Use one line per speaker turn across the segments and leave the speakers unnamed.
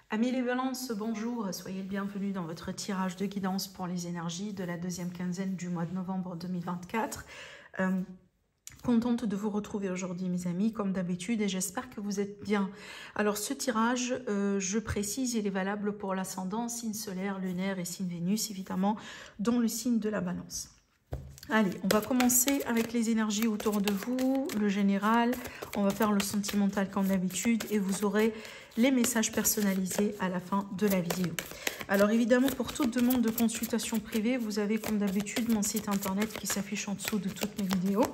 Amis les balances, bonjour, soyez le bienvenu dans votre tirage de guidance pour les énergies de la deuxième quinzaine du mois de novembre 2024. Contente de vous retrouver aujourd'hui mes amis, comme d'habitude, et j'espère que vous êtes bien. Alors ce tirage, je précise, il est valable pour l'ascendant, signe solaire, lunaire et signe Vénus, évidemment, dont le signe de la balance. Allez, on va commencer avec les énergies autour de vous, le général, on va faire le sentimental comme d'habitude et vous aurez les messages personnalisés à la fin de la vidéo. Alors évidemment, pour toute demande de consultation privée, vous avez comme d'habitude mon site internet qui s'affiche en dessous de toutes mes vidéos,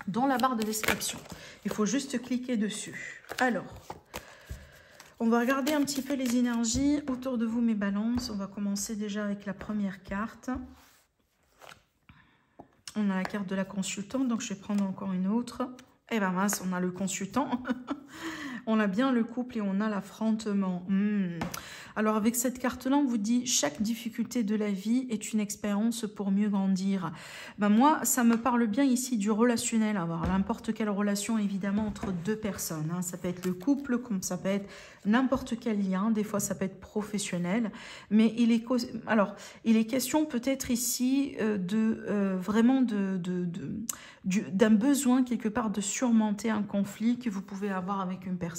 dans la barre de description. Il faut juste cliquer dessus. Alors, on va regarder un petit peu les énergies autour de vous mes balances. On va commencer déjà avec la première carte. On a la carte de la consultante, donc je vais prendre encore une autre. Eh ben mince, on a le consultant. On a bien le couple et on a l'affrontement. Alors avec cette carte-là, on vous dit chaque difficulté de la vie est une expérience pour mieux grandir. Ben moi, ça me parle bien ici du relationnel. Alors n'importe quelle relation évidemment entre deux personnes. Hein. Ça peut être le couple, comme ça peut être n'importe quel lien. Des fois, ça peut être professionnel. Mais il est question peut-être ici vraiment d'un besoin quelque part de surmonter un conflit que vous pouvez avoir avec une personne.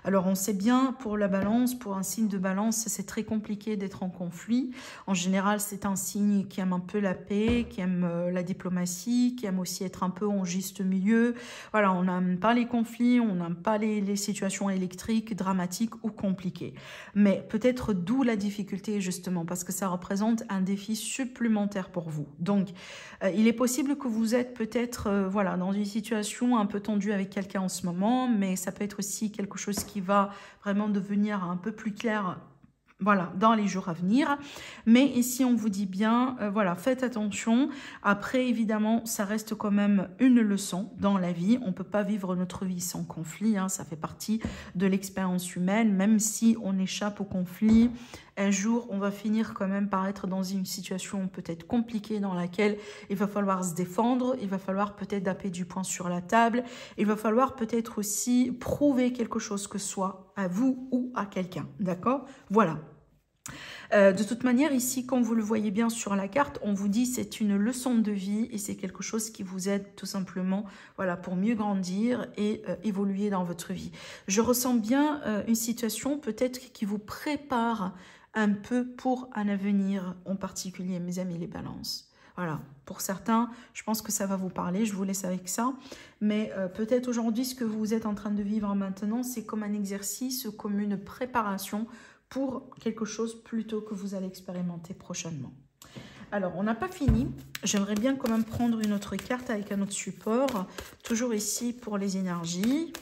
Alors on sait bien pour la balance, pour un signe de balance, c'est très compliqué d'être en conflit. En général, c'est un signe qui aime un peu la paix, qui aime la diplomatie, qui aime aussi être un peu en juste milieu. Voilà, on n'aime pas les conflits, on n'aime pas les situations électriques, dramatiques ou compliquées. Mais peut-être d'où la difficulté justement, parce que ça représente un défi supplémentaire pour vous. Donc, il est possible que vous êtes peut-être voilà, dans une situation un peu tendue avec quelqu'un en ce moment, mais ça peut être aussi quelque chose qui va vraiment devenir un peu plus clair voilà, dans les jours à venir. Mais ici, on vous dit bien, voilà, faites attention. Après, évidemment, ça reste quand même une leçon dans la vie. On ne peut pas vivre notre vie sans conflit. Hein, ça fait partie de l'expérience humaine. Même si on échappe au conflit, un jour, on va finir quand même par être dans une situation peut-être compliquée dans laquelle il va falloir se défendre. Il va falloir peut-être taper du poing sur la table. Il va falloir peut-être aussi prouver quelque chose que ce soit à vous ou à quelqu'un. D'accord ? Voilà. De toute manière, ici, comme vous le voyez bien sur la carte, on vous dit c'est une leçon de vie et c'est quelque chose qui vous aide tout simplement voilà, pour mieux grandir et évoluer dans votre vie. Je ressens bien une situation peut-être qui vous prépare un peu pour un avenir en particulier, mes amis les balances. Voilà, pour certains, je pense que ça va vous parler, je vous laisse avec ça. Mais peut-être aujourd'hui, ce que vous êtes en train de vivre maintenant, c'est comme un exercice, comme une préparation pour quelque chose plutôt que vous allez expérimenter prochainement. Alors, on n'a pas fini. J'aimerais bien quand même prendre une autre carte avec un autre support. Toujours ici pour les énergies.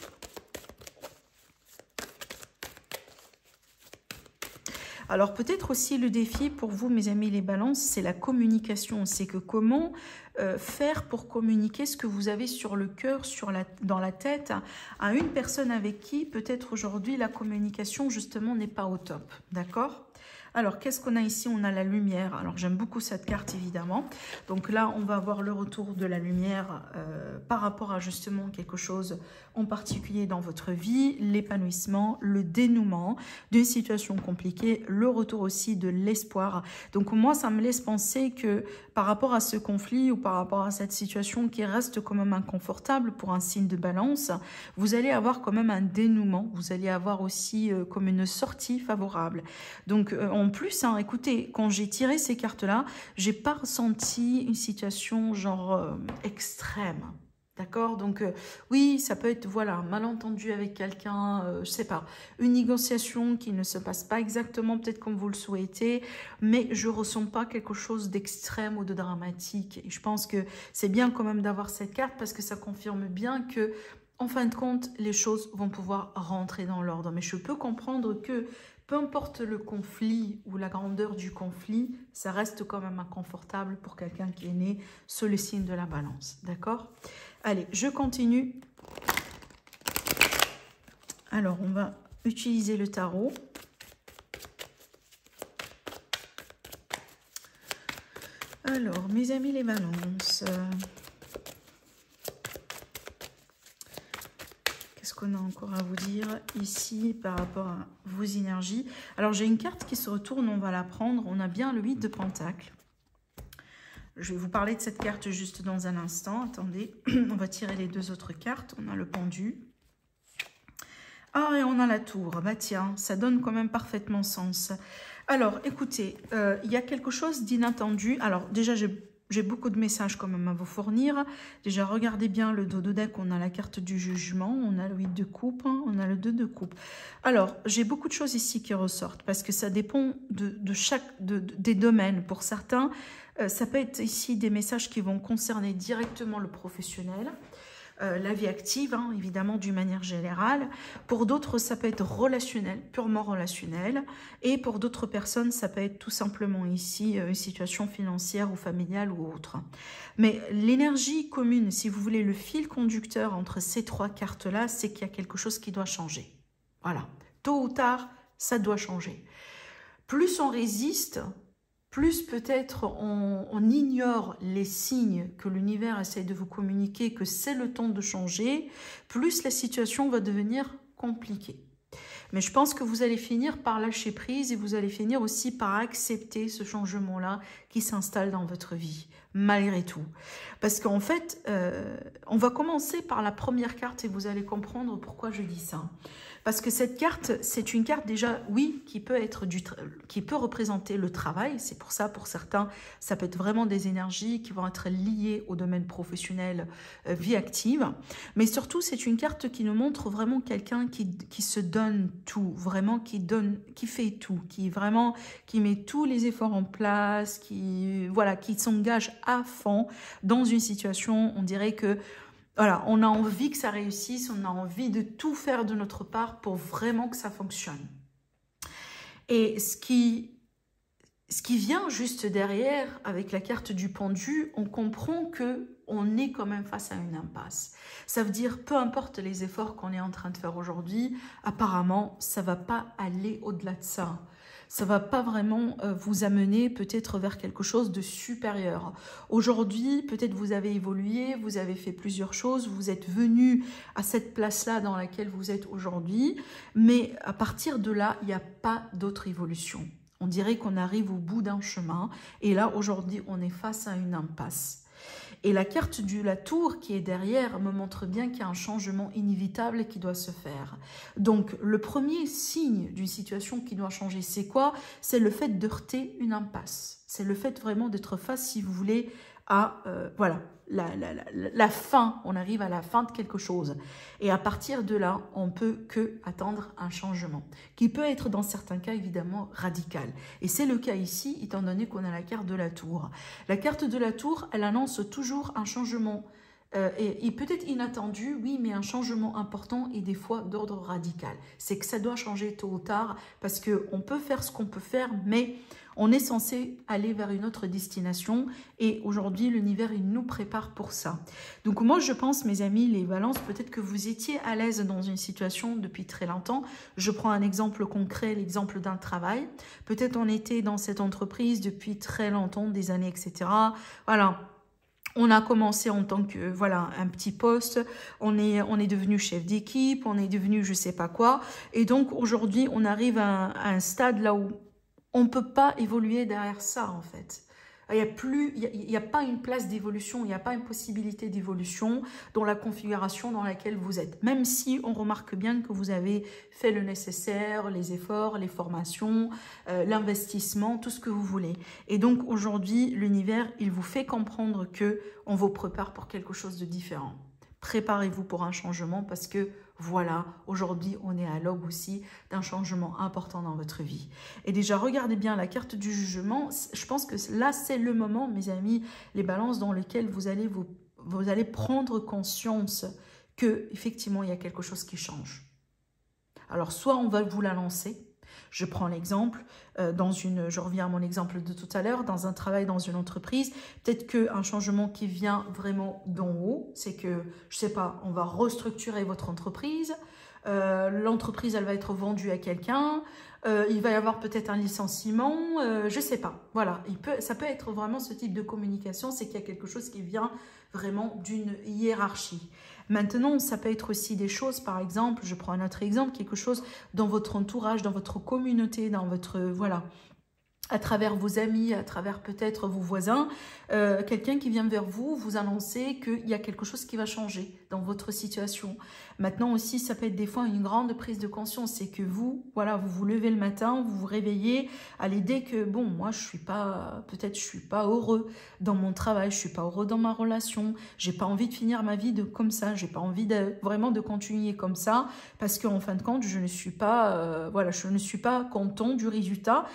Alors peut-être aussi le défi pour vous, mes amis les balances, c'est la communication. C'est que comment faire pour communiquer ce que vous avez sur le cœur, dans la tête, à une personne avec qui peut-être aujourd'hui la communication justement n'est pas au top. D'accord ? Alors, qu'est-ce qu'on a ici? On a la lumière. Alors, j'aime beaucoup cette carte, évidemment. Donc là, on va avoir le retour de la lumière par rapport à justement quelque chose en particulier dans votre vie, l'épanouissement, le dénouement d'une situation compliquée, le retour aussi de l'espoir. Donc, moi, ça me laisse penser que par rapport à ce conflit ou par rapport à cette situation qui reste quand même inconfortable pour un signe de balance, vous allez avoir quand même un dénouement. Vous allez avoir aussi comme une sortie favorable. Donc, en plus, hein, écoutez, quand j'ai tiré ces cartes-là, j'ai pas ressenti une situation genre extrême. D'accord? Donc, oui, ça peut être, voilà, un malentendu avec quelqu'un, je sais pas, une négociation qui ne se passe pas exactement peut-être comme vous le souhaitez, mais je ressens pas quelque chose d'extrême ou de dramatique. Et je pense que c'est bien quand même d'avoir cette carte parce que ça confirme bien que, en fin de compte, les choses vont pouvoir rentrer dans l'ordre. Mais je peux comprendre que peu importe le conflit ou la grandeur du conflit, ça reste quand même inconfortable pour quelqu'un qui est né sous le signe de la balance. D'accord? Allez, je continue. Alors, on va utiliser le tarot. Alors, mes amis les balances... Qu'est-ce qu'on a encore à vous dire ici par rapport à vos énergies? Alors, j'ai une carte qui se retourne, on va la prendre. On a bien le 8 de Pentacle. Je vais vous parler de cette carte juste dans un instant. Attendez, on va tirer les deux autres cartes. On a le pendu. Ah, et on a la tour. Bah tiens, ça donne quand même parfaitement sens. Alors, écoutez, il y a quelque chose d'inattendu. Alors, déjà, j'ai beaucoup de messages quand même à vous fournir. Déjà, regardez bien le dos de deck. On a la carte du jugement, on a le 8 de coupe, hein, on a le 2 de coupe. Alors, j'ai beaucoup de choses ici qui ressortent parce que ça dépend des domaines. Pour certains, ça peut être ici des messages qui vont concerner directement le professionnel. La vie active, hein, évidemment, d'une manière générale. Pour d'autres, ça peut être relationnel, purement relationnel. Et pour d'autres personnes, ça peut être tout simplement ici une situation financière ou familiale ou autre. Mais l'énergie commune, si vous voulez, le fil conducteur entre ces trois cartes-là, c'est qu'il y a quelque chose qui doit changer. Voilà. Tôt ou tard, ça doit changer. Plus on résiste, plus peut-être on ignore les signes que l'univers essaie de vous communiquer, que c'est le temps de changer, plus la situation va devenir compliquée. Mais je pense que vous allez finir par lâcher prise et vous allez finir aussi par accepter ce changement-là qui s'installe dans votre vie, malgré tout. Parce qu'en fait, on va commencer par la première carte et vous allez comprendre pourquoi je dis ça. Parce que cette carte, c'est une carte déjà, oui, qui peut représenter le travail. C'est pour ça, pour certains, ça peut être vraiment des énergies qui vont être liées au domaine professionnel, vie active. Mais surtout, c'est une carte qui nous montre vraiment quelqu'un qui se donne tout, vraiment qui fait tout, qui met tous les efforts en place, qui s'engage à fond dans une situation, on dirait que voilà, on a envie que ça réussisse, on a envie de tout faire de notre part pour vraiment que ça fonctionne. Et ce qui vient juste derrière, avec la carte du pendu, on comprend qu'on est quand même face à une impasse. Ça veut dire, peu importe les efforts qu'on est en train de faire aujourd'hui, apparemment, ça ne va pas aller au-delà de ça. Ça ne va pas vraiment vous amener peut-être vers quelque chose de supérieur. Aujourd'hui, peut-être vous avez évolué, vous avez fait plusieurs choses, vous êtes venu à cette place-là dans laquelle vous êtes aujourd'hui, mais à partir de là, il n'y a pas d'autre évolution. On dirait qu'on arrive au bout d'un chemin et là, aujourd'hui, on est face à une impasse. Et la carte de la tour qui est derrière me montre bien qu'il y a un changement inévitable qui doit se faire. Donc, le premier signe d'une situation qui doit changer, c'est quoi? C'est le fait de heurter une impasse. C'est le fait vraiment d'être face, si vous voulez, à voilà, la fin. On arrive à la fin de quelque chose. Et à partir de là, on peut que attendre un changement, qui peut être dans certains cas évidemment radical. Et c'est le cas ici, étant donné qu'on a la carte de la tour. La carte de la tour, elle annonce toujours un changement et peut-être inattendu, oui, mais un changement important et des fois d'ordre radical. C'est que ça doit changer tôt ou tard parce qu'on peut faire ce qu'on peut faire, mais on est censé aller vers une autre destination et aujourd'hui, l'univers, il nous prépare pour ça. Donc moi, je pense, mes amis, les balances, peut-être que vous étiez à l'aise dans une situation depuis très longtemps. Je prends un exemple concret, l'exemple d'un travail. Peut-être on était dans cette entreprise depuis très longtemps, des années, etc. Voilà. On a commencé en tant que, voilà, un petit poste, on est devenu chef d'équipe, on est devenu je sais pas quoi. Et donc, aujourd'hui, on arrive à un stade là où on ne peut pas évoluer derrière ça, en fait. Il n'y a pas une place d'évolution, il n'y a pas une possibilité d'évolution dans la configuration dans laquelle vous êtes. Même si on remarque bien que vous avez fait le nécessaire, les efforts, les formations, l'investissement, tout ce que vous voulez. Et donc aujourd'hui, l'univers, il vous fait comprendre qu'on vous prépare pour quelque chose de différent. Préparez-vous pour un changement parce que voilà, aujourd'hui, on est à l'aube aussi d'un changement important dans votre vie. Et déjà, regardez bien la carte du jugement. Je pense que là, c'est le moment, mes amis, les balances dans lesquelles vous allez prendre conscience qu'effectivement, il y a quelque chose qui change. Alors, soit on va vous l'annoncer. Je prends l'exemple, je reviens à mon exemple de tout à l'heure, dans un travail, dans une entreprise, peut-être qu'un changement qui vient vraiment d'en haut, c'est que, je sais pas, on va restructurer votre entreprise, l'entreprise, elle va être vendue à quelqu'un, il va y avoir peut-être un licenciement, je sais pas. Voilà, ça peut être vraiment ce type de communication, c'est qu'il y a quelque chose qui vient vraiment d'une hiérarchie. Maintenant, ça peut être aussi des choses, par exemple, je prends un autre exemple, quelque chose dans votre entourage, dans votre communauté, dans votre, voilà, à travers vos amis, à travers peut-être vos voisins, quelqu'un qui vient vers vous, vous annoncer qu'il y a quelque chose qui va changer dans votre situation. Maintenant aussi, ça peut être des fois une grande prise de conscience, c'est que vous, voilà, vous vous levez le matin, vous vous réveillez à l'idée que, bon, moi, je suis pas, peut-être je suis pas heureux dans mon travail, je suis pas heureux dans ma relation, j'ai pas envie de finir ma vie comme ça, j'ai pas envie vraiment de continuer comme ça, parce qu'en fin de compte, je ne suis pas, voilà, je ne suis pas content du résultat,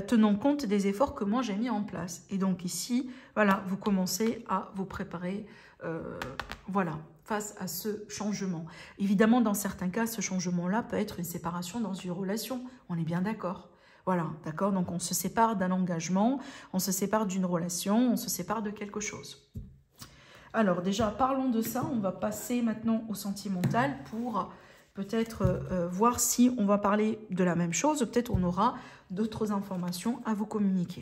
tenant compte des efforts que moi j'ai mis en place. Et donc ici, voilà, vous commencez à vous préparer, voilà, face à ce changement. Évidemment, dans certains cas, ce changement-là peut être une séparation dans une relation. On est bien d'accord. Voilà, d'accord. Donc on se sépare d'un engagement, on se sépare d'une relation, on se sépare de quelque chose. Alors déjà, parlons de ça. On va passer maintenant au sentimental pour peut-être voir si on va parler de la même chose. Peut-être on aura d'autres informations à vous communiquer.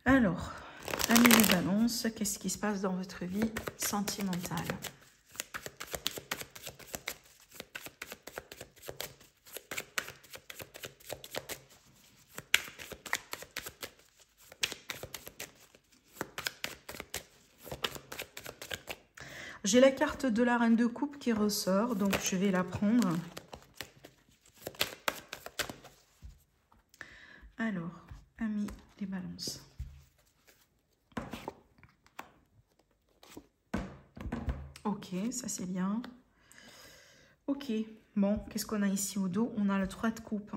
Alors, amis les balances, qu'est-ce qui se passe dans votre vie sentimentale? J'ai la carte de la reine de coupe qui ressort, donc je vais la prendre. Alors, amis les balances. Ok, ça c'est bien. Ok, bon, qu'est-ce qu'on a ici au dos? On a le 3 de coupe.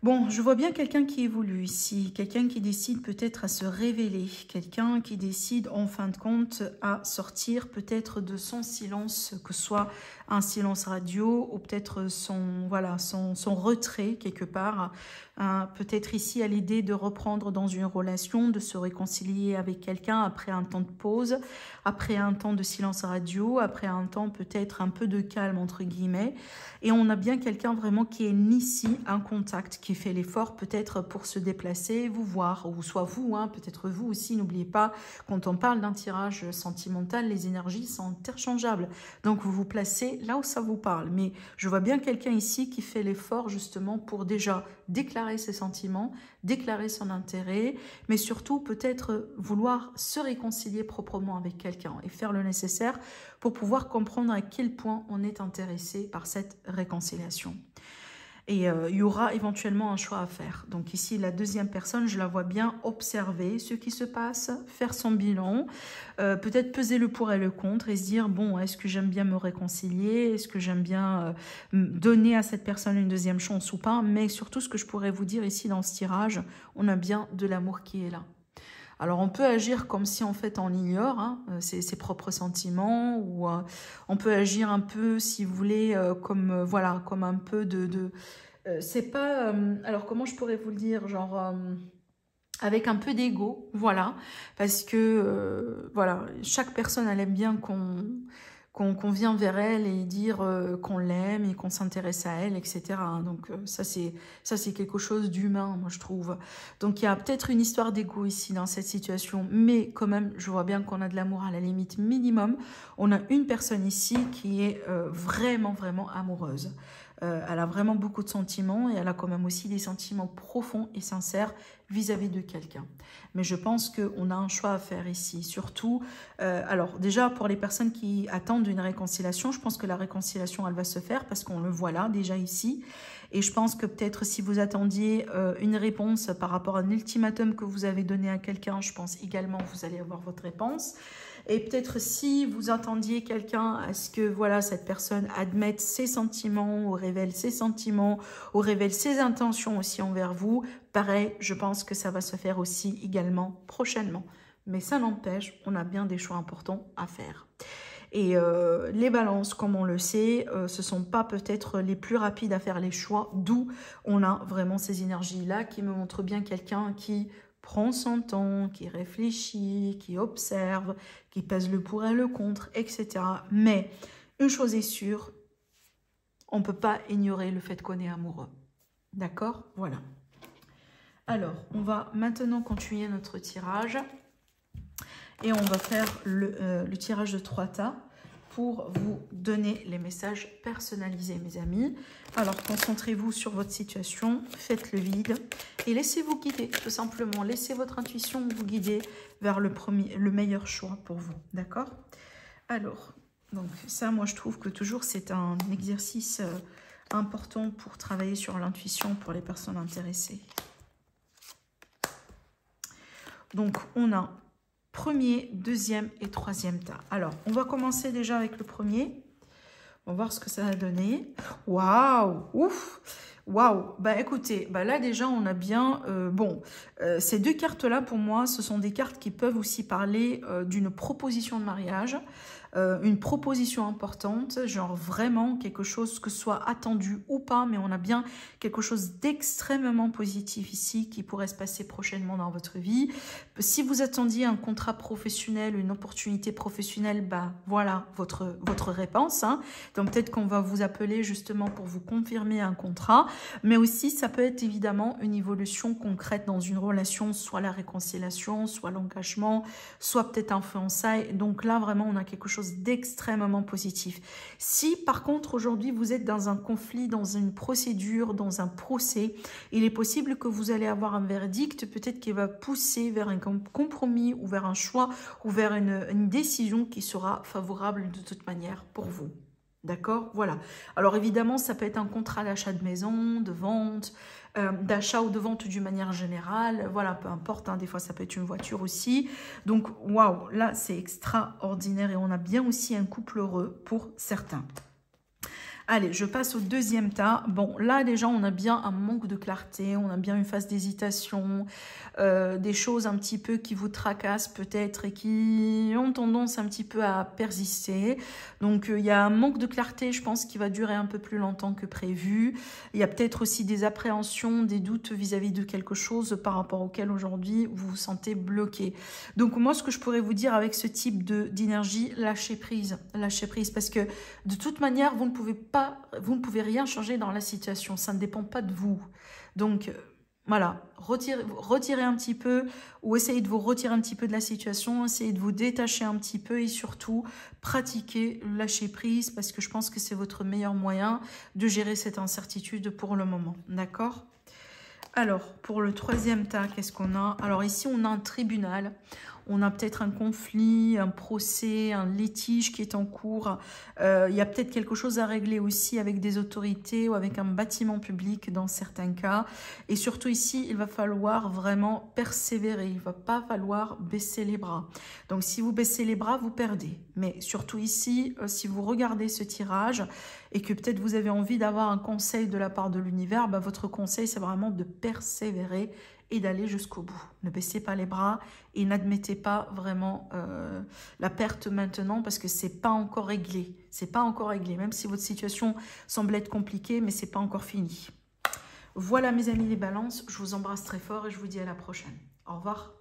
Bon, je vois bien quelqu'un qui évolue ici, quelqu'un qui décide peut-être à se révéler, quelqu'un qui décide en fin de compte à sortir peut-être de son silence, que ce soit un silence radio ou peut-être son, voilà, son retrait quelque part. Peut-être ici à l'idée de reprendre dans une relation, de se réconcilier avec quelqu'un après un temps de pause, après un temps de silence radio, après un temps peut-être un peu de calme entre guillemets. Et on a bien quelqu'un vraiment qui est ici, un contact, qui fait l'effort peut-être pour se déplacer, vous voir, ou soit vous, hein, peut-être vous aussi. N'oubliez pas, quand on parle d'un tirage sentimental, les énergies sont interchangeables. Donc vous vous placez là où ça vous parle. Mais je vois bien quelqu'un ici qui fait l'effort justement pour déjà déclarer ses sentiments, déclarer son intérêt, mais surtout peut-être vouloir se réconcilier proprement avec quelqu'un et faire le nécessaire pour pouvoir comprendre à quel point on est intéressé par cette réconciliation. Et il y aura éventuellement un choix à faire. Donc ici, la deuxième personne, je la vois bien observer ce qui se passe, faire son bilan, peut-être peser le pour et le contre et se dire, bon, est-ce que j'aime bien me réconcilier? Est-ce que j'aime bien donner à cette personne une deuxième chance ou pas? Mais surtout, ce que je pourrais vous dire ici dans ce tirage, on a bien de l'amour qui est là. Alors, on peut agir comme si, en fait, on ignore hein, ses propres sentiments ou on peut agir un peu, si vous voulez, comme, voilà, comme un peu de c'est pas... alors, comment je pourrais vous le dire? Genre... avec un peu d'ego, voilà. Parce que, voilà, chaque personne, elle aime bien qu'on vient vers elle et dire qu'on l'aime et qu'on s'intéresse à elle, etc. Donc ça c'est quelque chose d'humain, moi je trouve. Donc il y a peut-être une histoire d'ego ici dans cette situation, mais quand même je vois bien qu'on a de l'amour à la limite minimum. On a une personne ici qui est vraiment amoureuse. Elle a vraiment beaucoup de sentiments et elle a quand même aussi des sentiments profonds et sincères vis-à-vis de quelqu'un. Mais je pense qu'on a un choix à faire ici. Surtout, alors déjà pour les personnes qui attendent une réconciliation, je pense que la réconciliation elle va se faire parce qu'on le voit là déjà ici. Et je pense que peut-être si vous attendiez une réponse par rapport à un ultimatum que vous avez donné à quelqu'un, je pense également que vous allez avoir votre réponse. Et peut-être si vous attendiez quelqu'un à ce que voilà, cette personne admette ses sentiments, ou révèle ses sentiments, ou révèle ses intentions aussi envers vous, pareil, je pense que ça va se faire aussi également prochainement. Mais ça n'empêche, on a bien des choix importants à faire. Et les balances, comme on le sait, ce ne sont pas peut-être les plus rapides à faire les choix, d'où on a vraiment ces énergies-là qui me montrent bien quelqu'un qui prend son temps, qui réfléchit, qui observe, qui pèse le pour et le contre, etc. Mais une chose est sûre, on ne peut pas ignorer le fait qu'on est amoureux. D'accord? Voilà. Alors, on va maintenant continuer notre tirage. Et on va faire le tirage de 3 tas pour vous donner les messages personnalisés, mes amis. Alors, concentrez-vous sur votre situation, faites le vide et laissez-vous guider, tout simplement. Laissez votre intuition vous guider vers le meilleur choix pour vous, d'accord? Alors, donc ça, moi, je trouve que toujours, c'est un exercice important pour travailler sur l'intuition pour les personnes intéressées. Donc, on a premier, deuxième et troisième tas. Alors, on va commencer déjà avec le premier. On va voir ce que ça va donner. Waouh! Ouf! Waouh! Bah écoutez, bah là déjà on a bien... ces deux cartes-là pour moi, ce sont des cartes qui peuvent aussi parler d'une proposition de mariage. Une proposition importante, genre vraiment quelque chose que ce soit attendu ou pas, mais on a bien quelque chose d'extrêmement positif ici qui pourrait se passer prochainement dans votre vie. Si vous attendiez un contrat professionnel, une opportunité professionnelle, bah voilà votre réponse. Hein. Donc peut-être qu'on va vous appeler justement pour vous confirmer un contrat, mais aussi ça peut être évidemment une évolution concrète dans une relation, soit la réconciliation, soit l'engagement, soit peut-être un fiançailles. Donc là vraiment on a quelque chose d'extrêmement positif. Si par contre aujourd'hui vous êtes dans un conflit, dans une procédure, dans un procès, il est possible que vous allez avoir un verdict peut-être qui va pousser vers un compromis ou vers un choix ou vers une décision qui sera favorable de toute manière pour vous. D'accord? Voilà. Alors évidemment, ça peut être un contrat d'achat de maison, de vente, d'achat ou de vente d'une manière générale. Voilà, peu importe. Hein, des fois, ça peut être une voiture aussi. Donc, waouh, là, c'est extraordinaire. Et on a bien aussi un couple heureux pour certains. Allez, je passe au deuxième tas. Bon, là, déjà, on a bien un manque de clarté. On a bien une phase d'hésitation. Des choses un petit peu qui vous tracassent peut-être et qui ont tendance un petit peu à persister. Donc, il y a un manque de clarté, je pense, qui va durer un peu plus longtemps que prévu. Il y a peut-être aussi des appréhensions, des doutes vis-à-vis de quelque chose par rapport auquel aujourd'hui vous vous sentez bloqué. Donc, moi, ce que je pourrais vous dire avec ce type d'énergie, lâchez prise. Lâchez prise parce que de toute manière, vous ne pouvez rien changer dans la situation. Ça ne dépend pas de vous. Donc, voilà, retirez un petit peu ou essayez de vous retirer un petit peu de la situation, essayez de vous détacher un petit peu et surtout pratiquez le lâcher prise parce que je pense que c'est votre meilleur moyen de gérer cette incertitude pour le moment. D'accord ? Alors, pour le troisième tas, qu'est-ce qu'on a? Alors ici, on a un tribunal. On a peut-être un conflit, un procès, un litige qui est en cours. Il y a peut-être quelque chose à régler aussi avec des autorités ou avec un bâtiment public dans certains cas. Et surtout ici, il va falloir vraiment persévérer. Il ne va pas falloir baisser les bras. Donc si vous baissez les bras, vous perdez. Mais surtout ici, si vous regardez ce tirage et que peut-être vous avez envie d'avoir un conseil de la part de l'univers, bah, votre conseil, c'est vraiment de persévérer et d'aller jusqu'au bout. Ne baissez pas les bras et n'admettez pas vraiment la perte maintenant parce que c'est pas encore réglé. C'est pas encore réglé, même si votre situation semble être compliquée, mais c'est pas encore fini. Voilà mes amis les balances, je vous embrasse très fort et je vous dis à la prochaine. Au revoir.